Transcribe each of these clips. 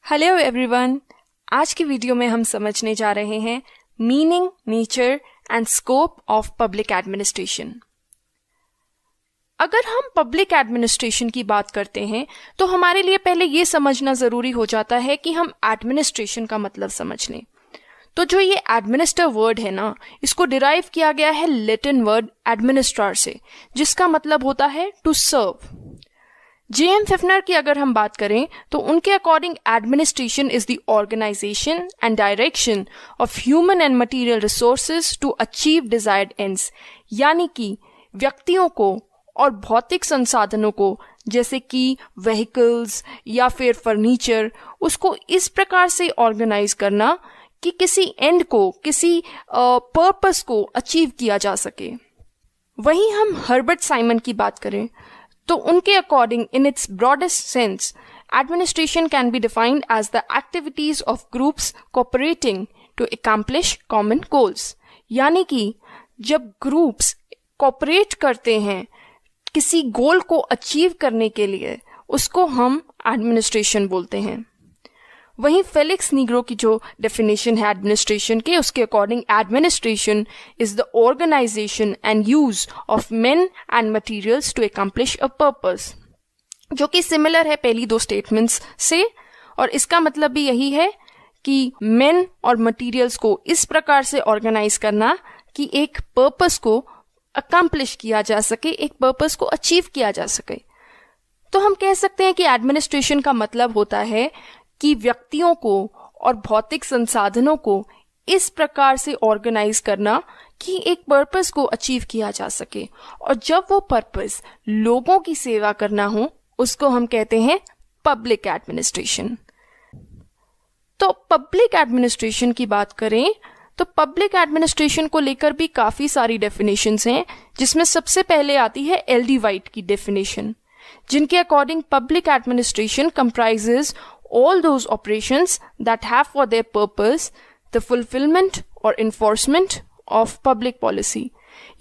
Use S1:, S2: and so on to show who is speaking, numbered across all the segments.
S1: Hello everyone. आज की video में हम समझने जा रहे हैं meaning, nature and scope of public administration. अगर हम पब्लिक एडमिनिस्ट्रेशन की बात करते हैं तो हमारे लिए पहले ये समझना जरूरी हो जाता है कि हम एडमिनिस्ट्रेशन का मतलब समझ लें। तो जो ये एडमिनिस्टर वर्ड है ना, इसको डिराइव किया गया है लैटिन वर्ड एडमिनिस्ट्रार से, जिसका मतलब होता है टू सर्व। J.M. फिफनर की अगर हम बात करें तो उनके according administration is the organisation and direction of human and material resources to achieve desired ends, यानी कि व्यक्तियों को और भौतिक संसाधनों को जैसे कि व्हीकल्स या फिर फर्नीचर, उसको इस प्रकार से ऑर्गेनाइज करना कि किसी एंड को, किसी पर्पस को अचीव किया जा सके। वहीं हम हर्बर्ट साइमन की बात करें तो उनके according in its broadest sense administration can be defined as the activities of groups cooperating to accomplish common goals, यानी कि जब ग्रुप्स कोऑपरेट करते हैं किसी गोल को अचीव करने के लिए, उसको हम एडमिनिस्ट्रेशन बोलते हैं। वहीं फेलिक्स नीग्रो की जो डेफिनेशन है एडमिनिस्ट्रेशन के, उसके according administration is the organisation and use of men and materials to accomplish a purpose, जो कि सिमिलर है पहली दो स्टेटमेंट्स से। और इसका मतलब भी यही है कि मेन और मटेरियल्स को इस प्रकार से ऑर्गेनाइज करना कि एक पर्पस को अकम्प्लिश किया जा सके, एक पर्पस को अचीव किया जा सके। तो हम कह सकते हैं कि एडमिनिस्ट्रेशन का मतलब होता है कि व्यक्तियों को और भौतिक संसाधनों को इस प्रकार से ऑर्गेनाइज करना कि एक पर्पस को अचीव किया जा सके, और जब वो पर्पस लोगों की सेवा करना हो, उसको हम कहते हैं पब्लिक एडमिनिस्ट्रेशन। तो पब्लिक एडमिनिस्ट्रेशन की बात करें तो पब्लिक एडमिनिस्ट्रेशन को लेकर भी काफी सारी डेफिनेशंस हैं, जिसमें सबसे पहले आती है एल.डी. वाइट की डेफिनेशन, जिनके according public administration comprises all those operations that have for their purpose the fulfillment or enforcement of public policy,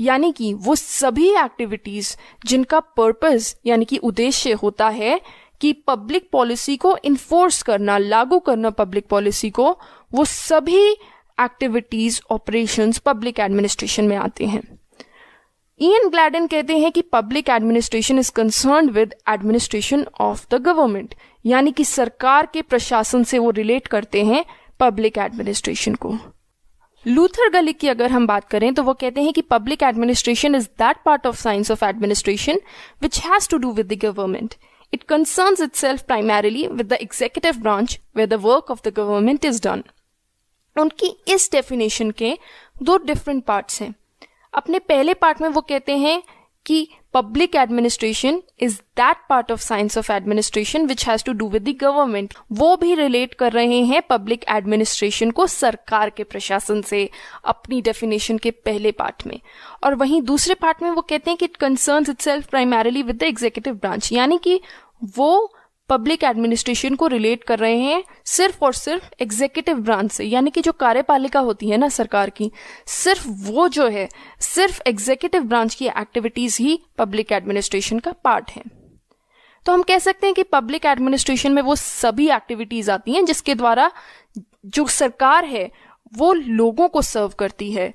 S1: यानी कि वो सभी एक्टिविटीज जिनका पर्पस यानी कि उद्देश्य होता है कि पब्लिक पॉलिसी को इन्फोर्स करना, लागू करना पब्लिक पॉलिसी को, वो सभी एक्टिविटीज, ऑपरेशंस पब्लिक एडमिनिस्ट्रेशन में आते हैं। इयन ग्लैडन कहते हैं कि public administration is concerned with administration of the government, यानी कि सरकार के प्रशासन से वो रिलेट करते हैं पब्लिक एडमिनिस्ट्रेशन को। लूथर गलिक की अगर हम बात करें तो वो कहते हैं कि public administration is that part of science of administration which has to do with the government. It concerns itself primarily with the executive branch where the work of the government is done. उनकी इस definition के दो different parts हैं। अपने पहले part में वो कहते हैं कि public administration is that part of science of administration which has to do with the government. वो भी रिलेट कर रहे हैं पब्लिक एडमिनिस्ट्रेशन को सरकार के प्रशासन से, अपनी डेफिनेशन के पहले पार्ट में। और वहीं दूसरे पार्ट में वो कहते हैं कि it concerns itself primarily with the executive branch, यानी कि वो पब्लिक एडमिनिस्ट्रेशन को रिलेट कर रहे हैं सिर्फ और सिर्फ एग्जीक्यूटिव ब्रांच से, यानी कि जो कार्यपालिका होती है ना सरकार की, सिर्फ वो जो है, सिर्फ एग्जीक्यूटिव ब्रांच की एक्टिविटीज ही पब्लिक एडमिनिस्ट्रेशन का पार्ट है। तो हम कह सकते हैं कि पब्लिक एडमिनिस्ट्रेशन में वो सभी एक्टिविटीज आती हैं जिसके द्वारा जो सरकार है वो लोगों को सर्व करती है।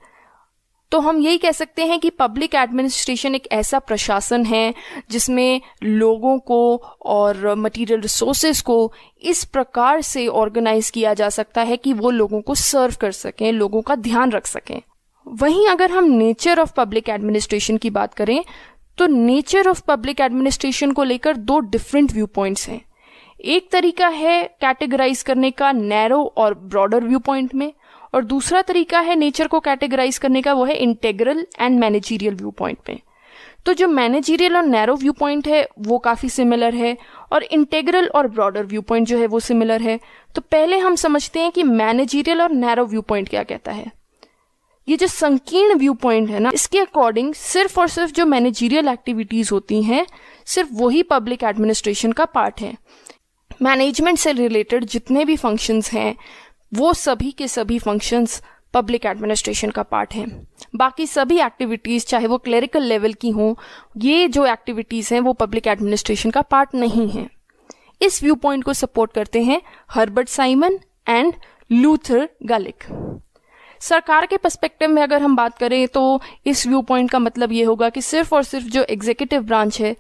S1: तो हम यही कह सकते हैं कि पब्लिक एडमिनिस्ट्रेशन एक ऐसा प्रशासन है जिसमें लोगों को और मटेरियल रिसोर्सेज को इस प्रकार से ऑर्गेनाइज किया जा सकता है कि वो लोगों को सर्व कर सकें, लोगों का ध्यान रख सकें। वहीं अगर हम नेचर ऑफ पब्लिक एडमिनिस्ट्रेशन की बात करें तो नेचर ऑफ पब्लिक एडमिनिस्ट्रेशन को लेकर दो डिफरेंट व्यू पॉइंट्स हैं। एक तरीका है कैटेगराइज करने का नैरो और ब्रॉडर व्यू पॉइंट में, और दूसरा तरीका है नेचर को कैटेगराइज करने का, वो है integral and managerial view point में। तो जो मैनेजरियल और नैरो व्यू पॉइंट है वो काफी सिमिलर है, और इंटेग्रल और ब्रॉडर व्यू पॉइंट जो है वो सिमिलर है। तो पहले हम समझते हैं कि मैनेजरियल और नैरो व्यू पॉइंट क्या कहता है। ये जो संकीर्ण व्यू पॉइंट है ना, इसके अकॉर्डिंग सिर्फ और सिर्फ जो मैनेजरियल एक्टिविटीज होती हैं, सिर्फ वही पब्लिक एडमिनिस्ट्रेशन का पार्ट है। मैनेजमेंट से रिलेटेड जितने भी फंक्शंस हैं वो सभी के सभी फंक्शंस पब्लिक एडमिनिस्ट्रेशन का पार्ट है। बाकी सभी एक्टिविटीज चाहे वो क्लेरिकल लेवल की हों, ये जो एक्टिविटीज हैं वो पब्लिक एडमिनिस्ट्रेशन का पार्ट नहीं है। इस व्यू पॉइंट को सपोर्ट करते हैं हर्बर्ट साइमन एंड लूथर गलिक। सरकार के पर्सपेक्टिव में अगर हम बात करें तो इस व्यू पॉइंट का मतलब ये होगा कि सिर्फ और सिर्फ जो एग्जीक्यूटिव ब्रांच है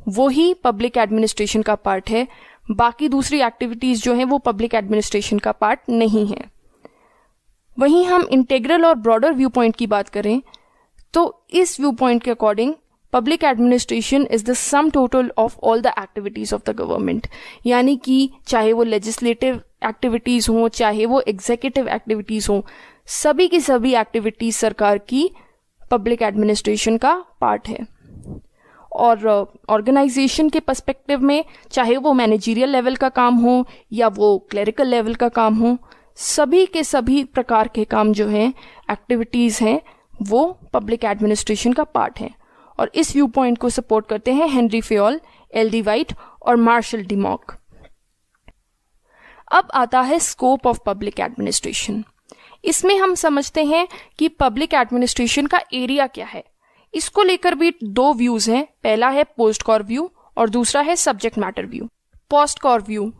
S1: वो ही पब्लिक एडमिनिस्ट्रेशन का पार्ट है, बाकी दूसरी एक्टिविटीज जो हैं वो पब्लिक एडमिनिस्ट्रेशन का पार्ट नहीं है। वहीं हम इंटीग्रल और ब्रॉडर व्यू पॉइंट की बात करें तो इस व्यू पॉइंट के according public administration is the sum total of all the activities of the government, यानी कि चाहे वो लेजिस्लेटिव एक्टिविटीज हो, चाहे वो एग्जीक्यूटिव एक्टिविटीज हो, सभी की सभी एक्टिविटीज सरकार की पब्लिक एडमिनिस्ट्रेशन का पार्ट है। और ऑर्गेनाइजेशन के पर्सपेक्टिव में चाहे वो मैनेजरियल लेवल का काम हो या वो क्लरिकल लेवल का काम हो, सभी के सभी प्रकार के काम जो हैं, एक्टिविटीज हैं, वो पब्लिक एडमिनिस्ट्रेशन का पार्ट है। और इस व्यू पॉइंट को सपोर्ट करते हैं हेनरी फेयोल, एल.डी. वाइट और मार्शल डिमॉक। अब आता है स्कोप ऑफ पब्लिक एडमिनिस्ट्रेशन। इसमें हम समझते हैं कि पब्लिक एडमिनिस्ट्रेशन का एरिया क्या है। इसको लेकर भी दो व्यूज हैं, पहला है पोस्ट कॉर व्यू और दूसरा है subject matter view. POSDCORB view,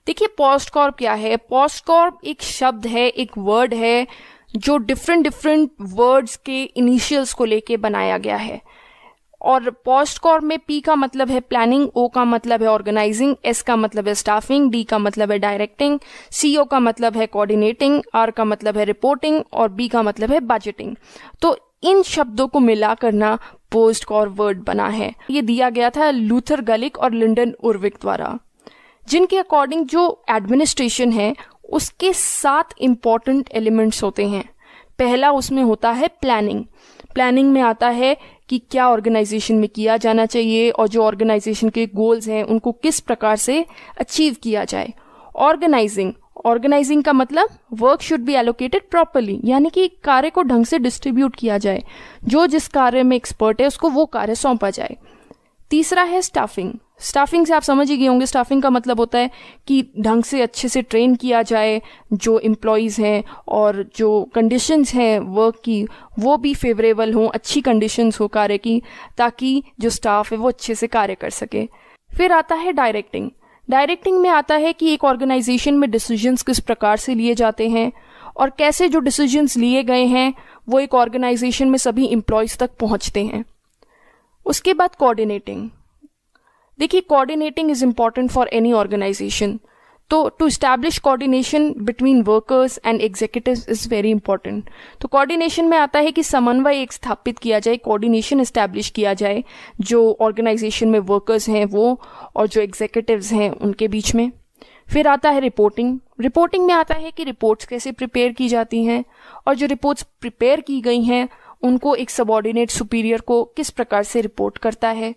S1: देखिए पोस्ट कॉर्प क्या है। पोस्ट कॉर्प एक शब्द है, एक वर्ड है जो डिफरेंट वर्ड्स के इनिशियल्स को लेके बनाया गया है। और पोस्ट कॉर्प में पी का मतलब है प्लानिंग, ओ का मतलब है ऑर्गेनाइजिंग, एस का मतलब है स्टाफिंग, डी का मतलब है डायरेक्टिंग, सीओ का मतलब है कोऑर्डिनेटिंग, आर का मतलब है रिपोर्टिंग और बी का मतलब है बजटिंग। तो इन शब्दों को मिलाकर ना पोस्ट कॉर्प वर्ड बना है। ये दिया गया था लूथर गलिक और लिंडन उर्विक द्वारा, जिनके अकॉर्डिंग जो एडमिनिस्ट्रेशन है उसके 7 इंपॉर्टेंट एलिमेंट्स होते हैं। पहला उसमें होता है प्लानिंग। प्लानिंग में आता है कि क्या ऑर्गेनाइजेशन में किया जाना चाहिए और जो ऑर्गेनाइजेशन के गोल्स हैं उनको किस प्रकार से अचीव किया जाए। ऑर्गेनाइजिंग का मतलब work should be allocated properly, यानी कि कार्य को ढंग से डिस्ट्रीब्यूट किया जाए, जो जिस कार्य में एक्सपर्ट है उसको वो कार्य सौंपा जाए। तीसरा है स्टाफिंग। स्टाफिंग से आप समझ ही गए होंगे, स्टाफिंग का मतलब होता है कि ढंग से अच्छे से ट्रेन किया जाए जो एम्प्लॉयज़ हैं और जो कंडीशंस हैं वर्क की वो भी फेवरेबल हों, अच्छी कंडीशंस हो कार्य की, ताकि जो स्टाफ है वो अच्छे से कार्य कर सके। फिर आता है डायरेक्टिंग। डायरेक्टिंग में आता है कि एक ऑर्गेनाइजेशन में डिसीजंस किस प्रकार से लिए जाते हैं और कैसे जो डिसीजंस लिए गए हैं वो एक ऑर्गेनाइजेशन में सभी एम्प्लॉयज़ तक पहुंचते हैं। उसके बाद कोऑर्डिनेटिंग। देखिए coordinating is important for any organization, तो to establish coordination between workers and executives is very important. तो कोऑर्डिनेशन में आता है कि समन्वय एक स्थापित किया जाए, कोऑर्डिनेशन एस्टैब्लिश किया जाए जो ऑर्गेनाइजेशन में वर्कर्स हैं वो और जो एग्जीक्यूटिव्स हैं उनके बीच में। फिर आता है रिपोर्टिंग। रिपोर्टिंग में आता है कि रिपोर्ट्स कैसे प्रिपेयर की जाती हैं और जो रिपोर्ट्स प्रिपेयर की गई हैं उनको एक सबऑर्डिनेट सुपीरियर को किस प्रकार से रिपोर्ट करता है।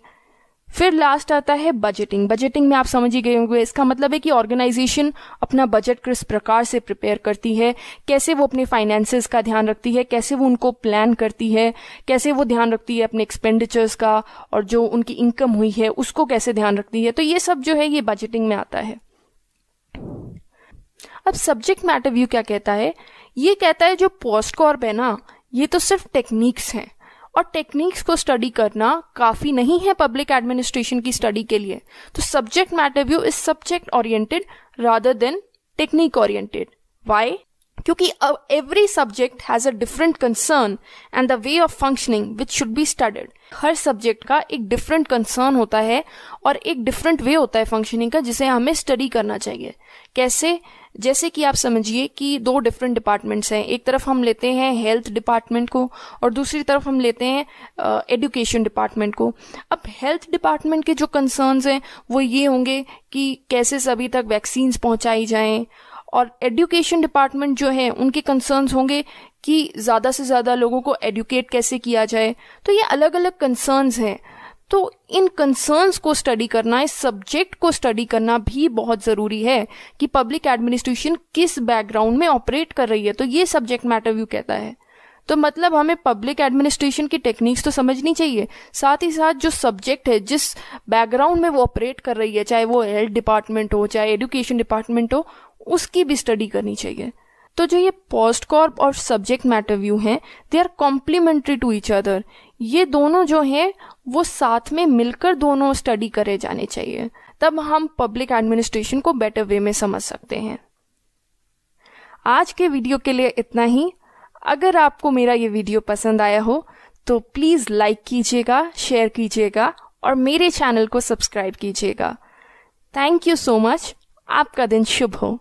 S1: फिर लास्ट आता है बजटिंग। बजटिंग में आप समझ ही गए होंगे, इसका मतलब है कि ऑर्गेनाइजेशन अपना बजट किस प्रकार से प्रिपेयर करती है, कैसे वो अपने फाइनेंसेस का ध्यान रखती है, कैसे वो उनको प्लान करती है, कैसे वो ध्यान रखती है अपने एक्सपेंडिचर्स का और जो उनकी इनकम हुई है उसको कैसे ध्यान रखती है। तो ये सब जो है ये बजटिंग में आता है। अब सब्जेक्ट मैटर व्यू क्या कहता है? ये कहता है जो पोस्ट कॉर्प है ना, ये तो सिर्फ टेक्निक्स हैं और टेक्निक्स को स्टडी करना काफी नहीं है पब्लिक एडमिनिस्ट्रेशन की स्टडी के लिए। तो subject matter view is subject oriented rather than technique oriented. Why? क्योंकि every subject has a different concern and the way of functioning which should be studied. हर सब्जेक्ट का एक डिफरेंट कंसर्न होता है और एक डिफरेंट वे होता है फंक्शनिंग का जिसे हमें स्टडी करना चाहिए। कैसे? जैसे कि आप समझिए कि 2 डिफरेंट डिपार्टमेंट्स हैं, एक तरफ हम लेते हैं हेल्थ डिपार्टमेंट को और दूसरी तरफ हम लेते हैं एजुकेशन डिपार्टमेंट को। अब हेल्थ डिपार्टमेंट के जो कंसर्न्स हैं वो ये होंगे कि कैसे सभी तक वैक्सीन्स पहुंचाई जाएं, और एजुकेशन डिपार्टमेंट जो है उनके कंसर्न्स होंगे कि ज़्यादा से ज़्यादा लोगों को एडुकेट कैसे किया जाए। तो ये अलग अलग कंसर्न्स हैं। तो इन कंसर्न्स को स्टडी करना, इस सब्जेक्ट को स्टडी करना भी बहुत ज़रूरी है कि पब्लिक एडमिनिस्ट्रेशन किस बैकग्राउंड में ऑपरेट कर रही है। तो ये सब्जेक्ट मैटर व्यू कहता है। तो मतलब हमें पब्लिक एडमिनिस्ट्रेशन की टेक्निक्स तो समझनी चाहिए, साथ ही साथ जो सब्जेक्ट है जिस बैकग्राउंड में वो ऑपरेट कर रही है, चाहे वो हेल्थ डिपार्टमेंट हो चाहे एजुकेशन डिपार्टमेंट हो, उसकी भी स्टडी करनी चाहिए। तो जो ये पोस्ट कॉर्प और सब्जेक्ट मैटर व्यू हैं, they are complementary to each other. ये दोनों जो हैं वो साथ में मिलकर दोनों स्टडी करे जाने चाहिए। तब हम पब्लिक एडमिनिस्ट्रेशन को बेटर वे में समझ सकते हैं। आज के वीडियो के लिए इतना ही। अगर आपको मेरा ये वीडियो पसंद आया हो तो प्लीज़ लाइक कीजिएगा, शेयर कीजिएगा और मेरे चैनल को सब्सक्राइब कीजिएगा। Thank you so much. आपका दिन शुभ हो।